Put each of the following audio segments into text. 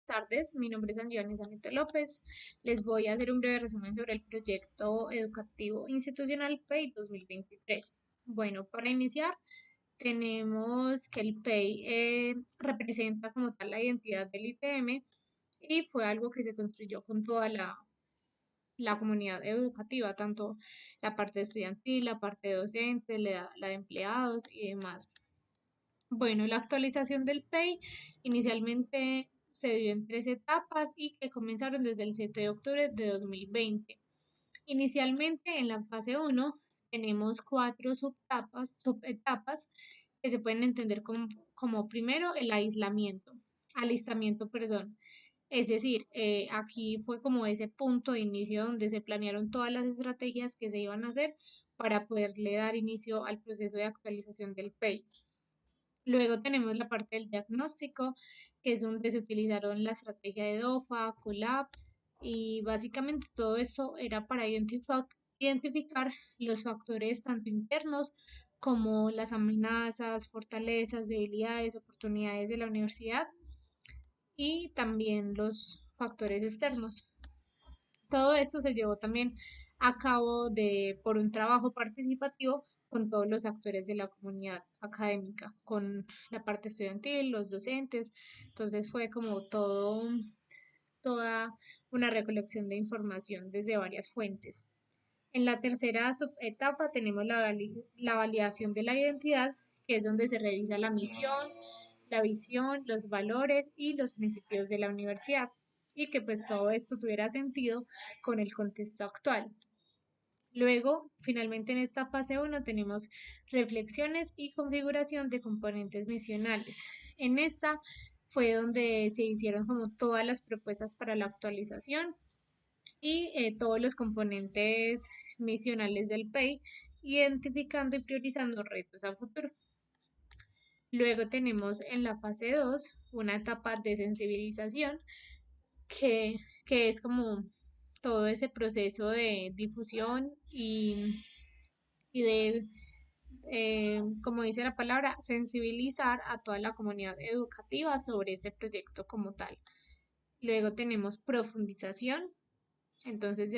tardes, mi nombre es Angiovanni Saneto López. Les voy a hacer un breve resumen sobre el proyecto educativo institucional PEI 2023. Bueno, para iniciar, tenemos que el PEI representa como tal la identidad del ITM y fue algo que se construyó con toda la comunidad educativa, tanto la parte estudiantil, la parte docente, la de empleados y demás. Bueno, la actualización del PEI inicialmente se dio en tres etapas y que comenzaron desde el 7 de octubre de 2020. Inicialmente en la fase uno tenemos cuatro subetapas que se pueden entender como primero el alistamiento, perdón. Es decir, aquí fue como ese punto de inicio donde se planearon todas las estrategias que se iban a hacer para poderle dar inicio al proceso de actualización del PEI. Luego tenemos la parte del diagnóstico, que es donde se utilizaron la estrategia de DOFA, COLAB, y básicamente todo esto era para identificar los factores tanto internos como las amenazas, fortalezas, debilidades, oportunidades de la universidad y también los factores externos. Todo esto se llevó también a cabo por un trabajo participativo con todos los actores de la comunidad académica, con la parte estudiantil, los docentes. Entonces fue como toda una recolección de información desde varias fuentes. En la tercera subetapa tenemos la validación de la identidad, que es donde se revisa la misión, la visión, los valores y los principios de la universidad y que pues todo esto tuviera sentido con el contexto actual. Luego, finalmente en esta fase uno tenemos reflexiones y configuración de componentes misionales. En esta fue donde se hicieron como todas las propuestas para la actualización y todos los componentes misionales del PEI, identificando y priorizando retos a futuro. Luego tenemos en la fase 2 una etapa de sensibilización que es como todo ese proceso de difusión y de, como dice la palabra, sensibilizar a toda la comunidad educativa sobre este proyecto como tal. Luego tenemos profundización, entonces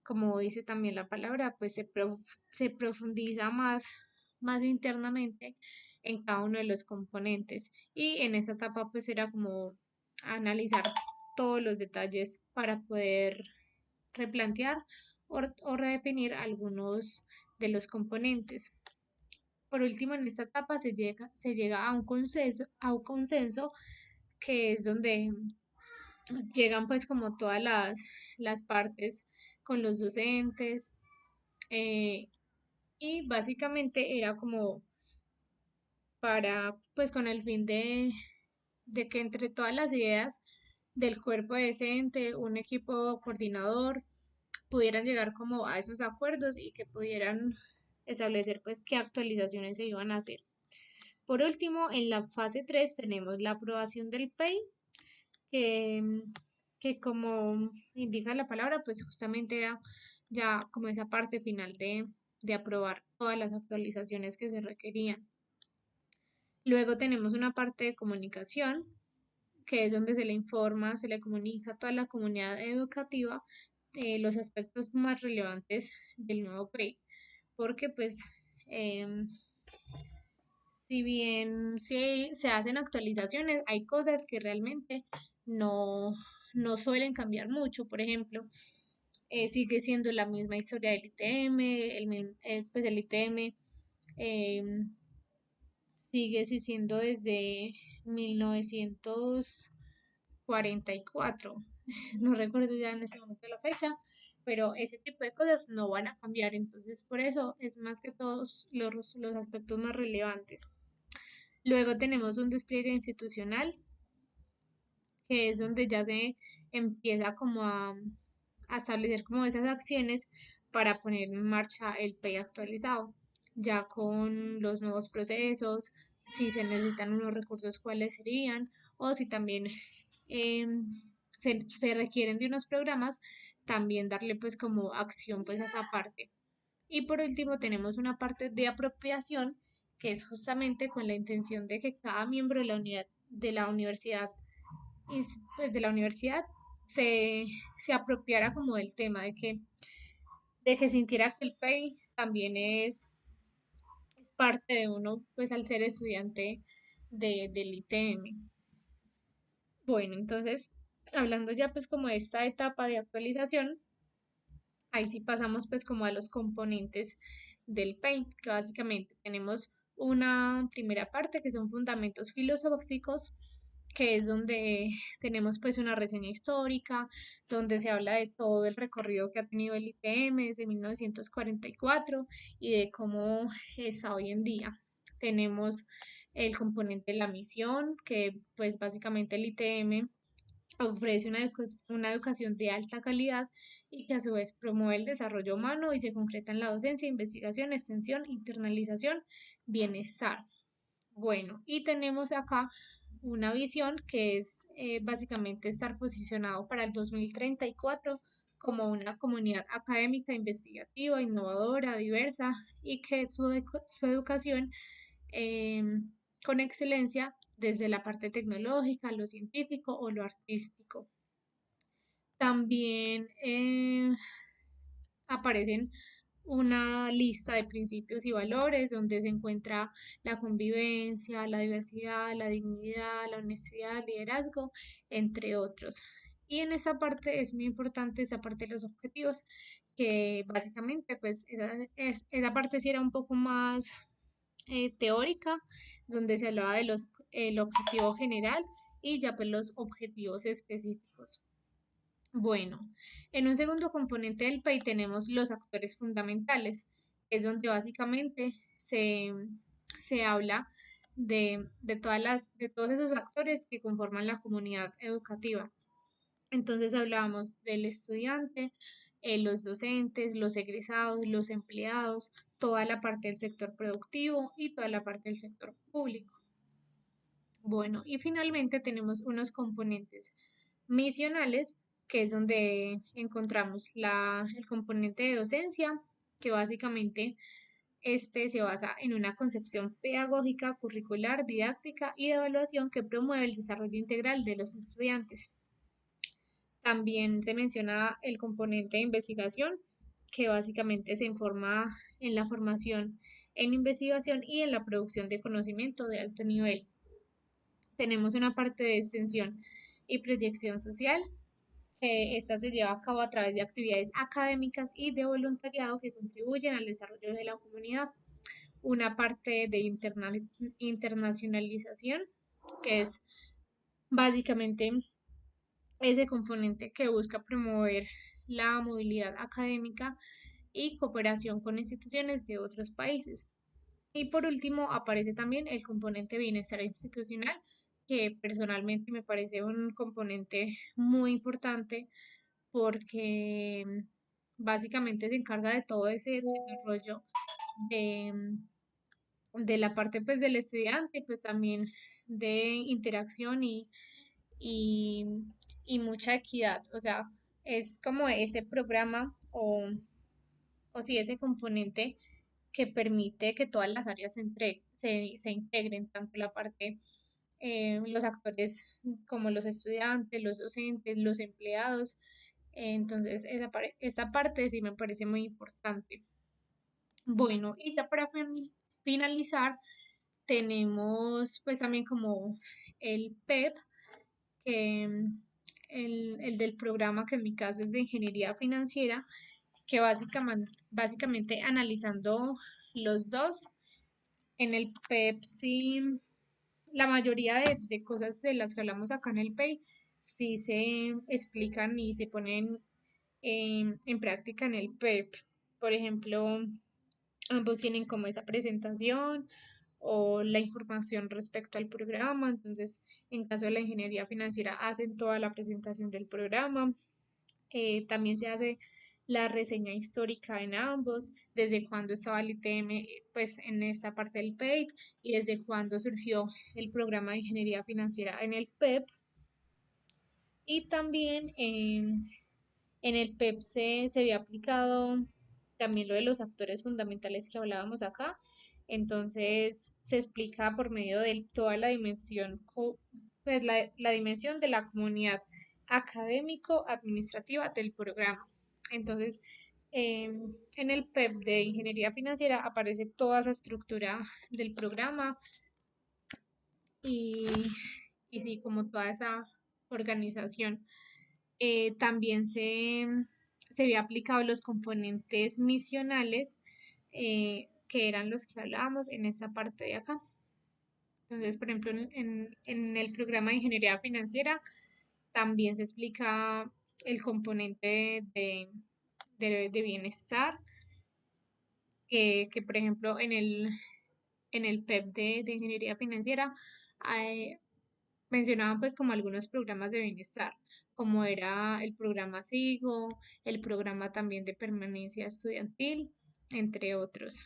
como dice también la palabra, pues se profundiza más internamente en cada uno de los componentes. Y en esa etapa pues era como analizar todos los detalles para poder replantear o redefinir algunos de los componentes. Por último, en esta etapa se llega a un consenso que es donde llegan pues como todas las partes con los docentes eh, y básicamente era como para pues con el fin de que entre todas las ideas del cuerpo docente, un equipo coordinador, pudieran llegar como a esos acuerdos y que pudieran establecer pues qué actualizaciones se iban a hacer. Por último, en la fase 3 tenemos la aprobación del PEI, que, que como indica la palabra, pues justamente era ya como esa parte final de aprobar todas las actualizaciones que se requerían. Luego tenemos una parte de comunicación, que es donde se le informa, se le comunica a toda la comunidad educativa los aspectos más relevantes del nuevo PEI, porque pues em, si bien se hacen actualizaciones, hay cosas que realmente no, no suelen cambiar mucho. Por ejemplo, sigue siendo la misma historia del ITM, pues el ITM sigue siendo desde 1944. No recuerdo ya en este momento la fecha, pero ese tipo de cosas no van a cambiar. Entonces, por eso es más que todos los aspectos más relevantes. Luego tenemos un despliegue institucional, que es donde ya se empieza como a establecer como esas acciones para poner en marcha el PEI actualizado, ya con los nuevos procesos, si se necesitan unos recursos, cuáles serían, o si también se requieren de unos programas, también darle pues como acción pues a esa parte. Y por último tenemos una parte de apropiación que es justamente con la intención de que cada miembro de la unidad de la universidad pues, de la universidad se, se apropiara como del tema de que sintiera que el PEI también es parte de uno, pues al ser estudiante del ITM. Bueno, entonces, hablando ya pues como de esta etapa de actualización, ahí sí pasamos pues como a los componentes del Paint, que básicamente tenemos una primera parte que son fundamentos filosóficos, que es donde tenemos pues una reseña histórica, donde se habla de todo el recorrido que ha tenido el ITM desde 1944 y de cómo está hoy en día. Tenemos el componente de la misión, que pues básicamente el ITM ofrece una educación de alta calidad y que a su vez promueve el desarrollo humano y se concreta en la docencia, investigación, extensión, internalización, bienestar. Bueno, y tenemos acá una visión que es básicamente estar posicionado para el 2034 como una comunidad académica, investigativa, innovadora, diversa y que su educación eh, con excelencia desde la parte tecnológica, lo científico o lo artístico. También aparecen una lista de principios y valores donde se encuentra la convivencia, la diversidad, la dignidad, la honestidad, el liderazgo, entre otros. Y en esa parte es muy importante esa parte de los objetivos, que básicamente pues esa parte sí era un poco más teórica, donde se hablaba de el objetivo general y ya pues los objetivos específicos. Bueno, en un segundo componente del PEI tenemos los actores fundamentales, que es donde básicamente se habla de todos esos actores que conforman la comunidad educativa. Entonces hablábamos del estudiante, los docentes, los egresados, los empleados, toda la parte del sector productivo y toda la parte del sector público. Bueno, y finalmente tenemos unos componentes misionales, que es donde encontramos el componente de docencia, que básicamente este se basa en una concepción pedagógica, curricular, didáctica y de evaluación que promueve el desarrollo integral de los estudiantes. También se menciona el componente de investigación, que básicamente se informa en la formación en investigación y en la producción de conocimiento de alto nivel. Tenemos una parte de extensión y proyección social, que esta se lleva a cabo a través de actividades académicas y de voluntariado que contribuyen al desarrollo de la comunidad. Una parte de internacionalización, que es básicamente ese componente que busca promover la movilidad académica y cooperación con instituciones de otros países. Y por último, aparece también el componente bienestar institucional, que personalmente me parece un componente muy importante porque básicamente se encarga de todo ese desarrollo de, de la parte pues del estudiante, pues también de interacción y, y mucha equidad. O sea, es como ese programa o sí, ese componente que permite que todas las áreas se integren, tanto la parte, los actores como los estudiantes, los docentes, los empleados. Entonces, esa parte sí me parece muy importante. Bueno, y ya para finalizar, tenemos pues también como el PEP, que el del programa que en mi caso es de ingeniería financiera, que básicamente analizando los dos, en el PEP sí, la mayoría de cosas de las que hablamos acá en el PEI sí se explican y se ponen en práctica en el PEP. Por ejemplo, ambos tienen como esa presentación o la información respecto al programa. Entonces, en caso de la ingeniería financiera, hacen toda la presentación del programa. También se hace la reseña histórica en ambos, desde cuándo estaba el ITM, pues en esta parte del PEP y desde cuándo surgió el programa de ingeniería financiera en el PEP. Y también en el PEP se había aplicado también lo de los actores fundamentales que hablábamos acá. Entonces se explica por medio de toda la dimensión pues la dimensión de la comunidad académico-administrativa del programa. Entonces, en el PEP de Ingeniería Financiera aparece toda esa estructura del programa y, y sí, como toda esa organización. También se había aplicado los componentes misionales, que eran los que hablábamos en esta parte de acá. Entonces, por ejemplo, en el programa de ingeniería financiera también se explica el componente de bienestar, que, por ejemplo en el PEP de ingeniería financiera hay- mencionaban pues como algunos programas de bienestar, como era el programa SIGO, el programa también de permanencia estudiantil, entre otros.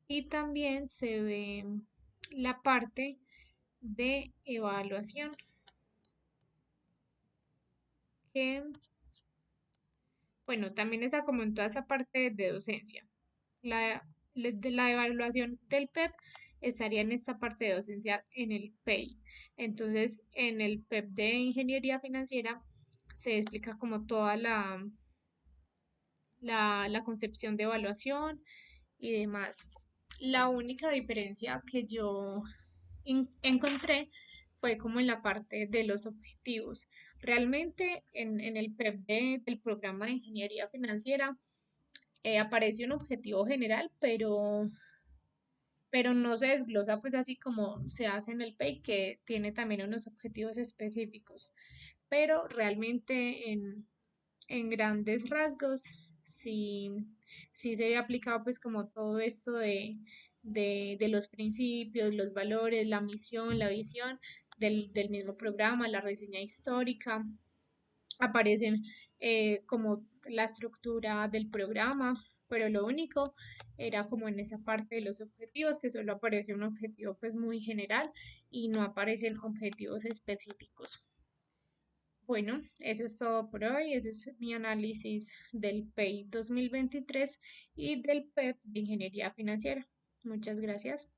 Y también se ve la parte de evaluación, que, bueno, también está como en toda esa parte de docencia. La, de la evaluación del PEP estaría en esta parte de docencia en el PEI. Entonces, en el PEP de ingeniería financiera se explica como toda la concepción de evaluación y demás. La única diferencia que yo encontré fue como en la parte de los objetivos. Realmente en el PEP del programa de ingeniería financiera aparece un objetivo general, pero no se desglosa pues así como se hace en el PEI, que tiene también unos objetivos específicos. Pero realmente en grandes rasgos sí, sí se ve aplicado pues como todo esto de los principios, los valores, la misión, la visión del mismo programa, la reseña histórica. Aparecen como la estructura del programa, pero lo único era como en esa parte de los objetivos, que solo aparece un objetivo pues muy general y no aparecen objetivos específicos. Bueno, eso es todo por hoy. Ese es mi análisis del PEI 2023 y del PEP de Ingeniería Financiera. Muchas gracias.